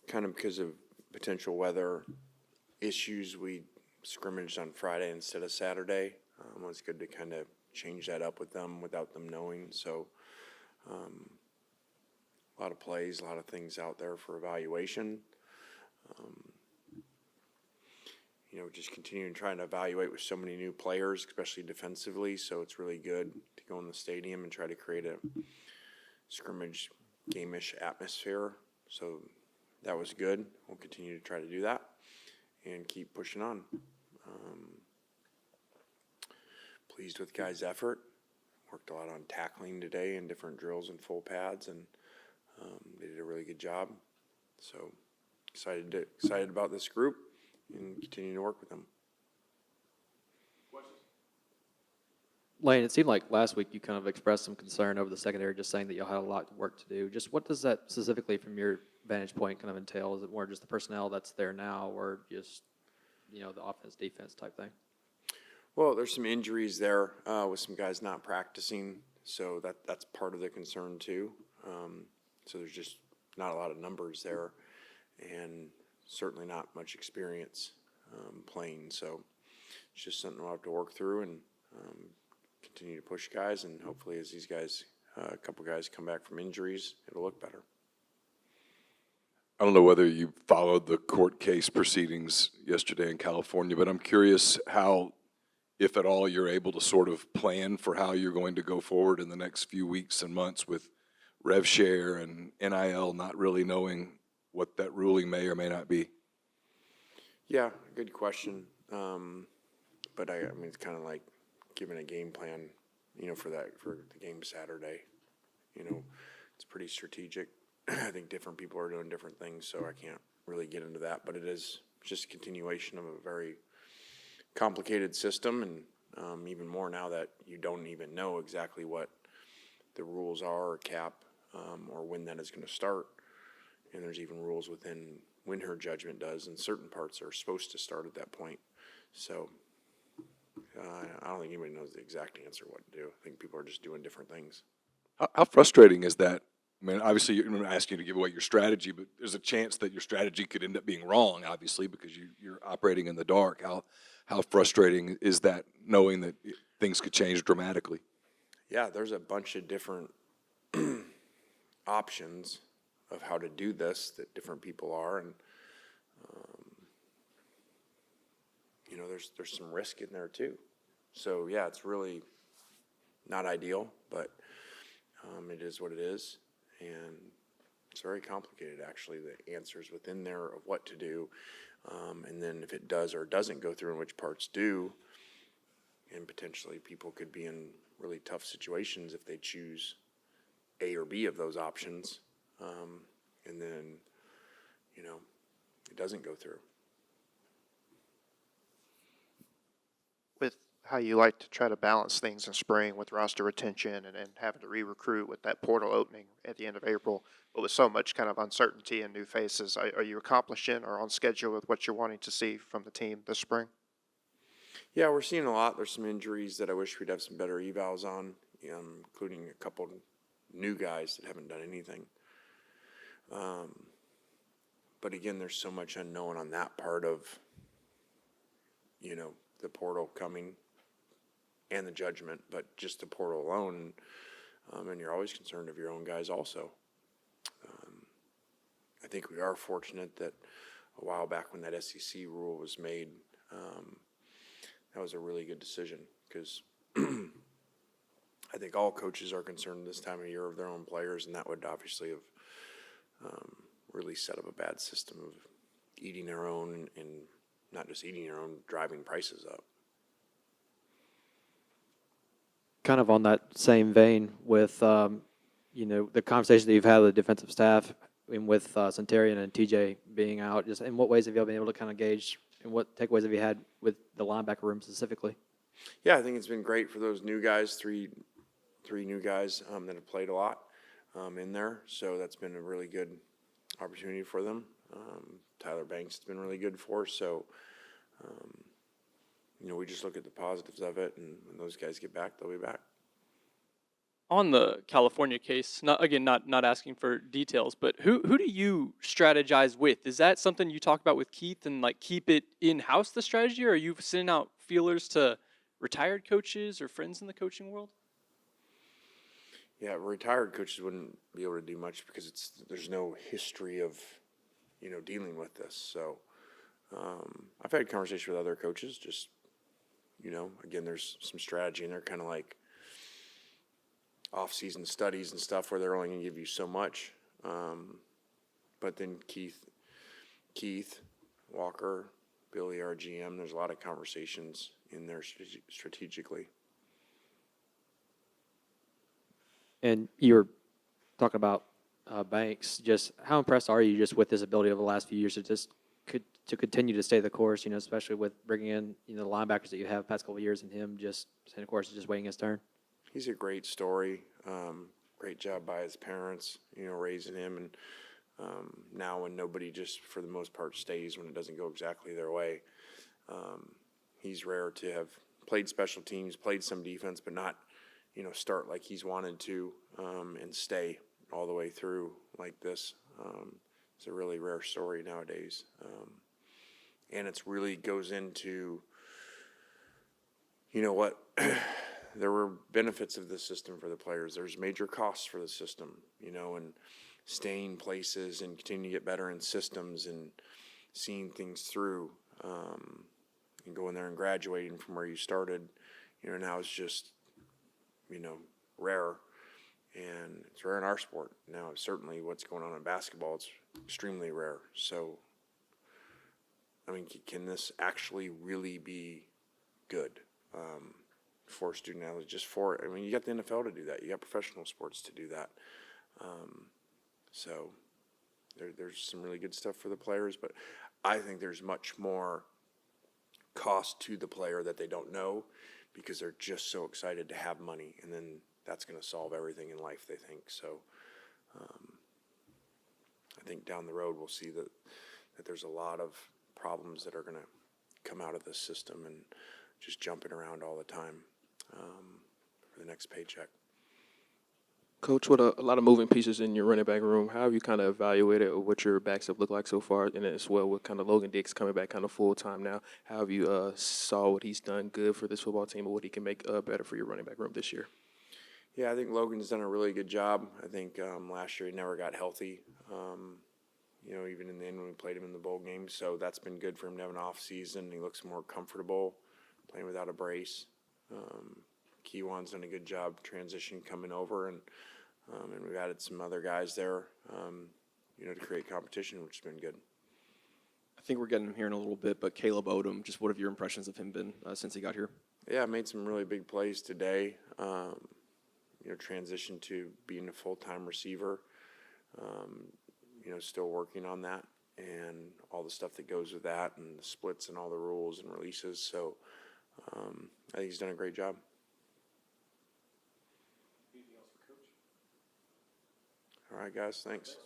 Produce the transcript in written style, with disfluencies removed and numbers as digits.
kind of because of potential weather issues, we scrimmaged on Friday instead of Saturday. It was good to kind of change that up with them without them knowing. So a lot of plays, a lot of things out there for evaluation. Just continuing trying to evaluate with so many new players, especially defensively. So it's really good to go in the stadium and try to create a scrimmage game-ish atmosphere. So that was good. We'll continue to try to do that and keep pushing on. Pleased with guys' effort. Worked a lot on tackling today and different drills and full pads, and they did a really good job. So excited about this group and continuing to work with them. Lane, it seemed like last week you kind of expressed some concern over the secondary, just saying that you'll have a lot of work to do. Just what does that specifically, from your vantage point, kind of entail? Is it more just the personnel that's there now, or just, the offense, defense type thing? Well, there's some injuries there with some guys not practicing, so that's part of the concern too. So there's just not a lot of numbers there, and certainly not much experience playing. So it's just something we'll have to work through and continue to push guys, and hopefully as these guys, a couple guys come back from injuries, it'll look better. I don't know whether you followed the court case proceedings yesterday in California, but I'm curious how, if at all, you're able to sort of plan for how you're going to go forward in the next few weeks and months with rev share and NIL, not really knowing what that ruling may or may not be. Yeah, good question. But I mean, it's kind of like giving a game plan, for the game Saturday. It's pretty strategic. I think different people are doing different things, so I can't really get into that. But it is just a continuation of a very complicated system, and even more now that you don't even know exactly what the rules are or cap or when that is going to start. And there's even rules within when her judgment does, and certain parts are supposed to start at that point. So I don't think anybody knows the exact answer what to do. I think people are just doing different things. How frustrating is that? I mean, obviously, I'm going to ask you to give away your strategy, but there's a chance that your strategy could end up being wrong, obviously, because you're operating in the dark. How frustrating is that, knowing that things could change dramatically? Yeah, there's a bunch of different options of how to do this that different people are, and there's some risk in there too. So yeah, it's really not ideal, but it is what it is, and it's very complicated actually. The answers within there of what to do, and then if it does or doesn't go through, and which parts do, and potentially people could be in really tough situations if they choose A or B of those options, and then it doesn't go through. With how you like to try to balance things in spring with roster retention and having to re-recruit with that portal opening at the end of April, but with so much kind of uncertainty and new faces, are you accomplishing or on schedule with what you're wanting to see from the team this spring? Yeah, we're seeing a lot. There's some injuries that I wish we'd have some better evals on, including a couple new guys that haven't done anything. But again, there's so much unknown on that part of, the portal coming and the judgment, but just the portal alone. And you're always concerned of your own guys also. I think we are fortunate that a while back when that SEC rule was made, that was a really good decision, because I think all coaches are concerned this time of year of their own players, and that would obviously have really set up a bad system of eating their own, and not just eating their own, driving prices up. Kind of on that same vein with, the conversation that you've had with the defensive staff and with Centurion and TJ being out, just in what ways have you all been able to kind of gauge, and what takeaways have you had with the linebacker room specifically? Yeah, I think it's been great for those new guys, three new guys that have played a lot in there. So that's been a really good opportunity for them. Tyler Banks has been really good for us. So, we just look at the positives of it, and when those guys get back, they'll be back. On the California case, not asking for details, but who do you strategize with? Is that something you talk about with Keith and like keep it in house, the strategy, or are you sending out feelers to retired coaches or friends in the coaching world? Yeah, retired coaches wouldn't be able to do much because there's no history of, dealing with this. So I've had conversation with other coaches. Just, again, there's some strategy, and they're kind of like off-season studies and stuff where they're only going to give you so much. But then Keith Walker, Billy, our GM, there's a lot of conversations in there strategically. And you were talking about Banks. Just how impressed are you just with his ability over the last few years to just to continue to stay the course? Especially with bringing in the linebackers that you have past couple of years, and him just staying the course, just waiting his turn. He's a great story. Great job by his parents, raising him. And now when nobody just, for the most part, stays when it doesn't go exactly their way, he's rare to have played special teams, played some defense, but not, start like he's wanted to and stay all the way through like this. It's a really rare story nowadays. And it's really goes into, what there were benefits of the system for the players. There's major costs for the system, and staying places and continuing to get better in systems and seeing things through, and going there and graduating from where you started, now it's just, rare. And it's rare in our sport. Now, certainly what's going on in basketball, it's extremely rare. So, can this actually really be good? For student athletes, you got the NFL to do that. You got professional sports to do that. So there's some really good stuff for the players, but I think there's much more cost to the player that they don't know because they're just so excited to have money, and then that's going to solve everything in life, they think. So I think down the road we'll see that there's a lot of problems that are going to come out of this system and just jumping around all the time for the next paycheck. Coach, with a lot of moving pieces in your running back room, how have you kind of evaluated what your backs have looked like so far, and as well with kind of Logan Dix coming back kind of full time now? How have you saw what he's done good for this football team, and what he can make better for your running back room this year? Yeah, I think Logan's done a really good job. I think last year he never got healthy, even in the end when we played him in the bowl game. So that's been good for him to have an off season. He looks more comfortable playing without a brace. Keywan's done a good job transition coming over, and we've added some other guys there, to create competition, which has been good. I think we're getting him here in a little bit, but Caleb Odom, just what have your impressions of him been since he got here? Yeah, I made some really big plays today. Transition to being a full-time receiver. Still working on that and all the stuff that goes with that and the splits and all the rules and releases. So I think he's done a great job. All right, guys, thanks.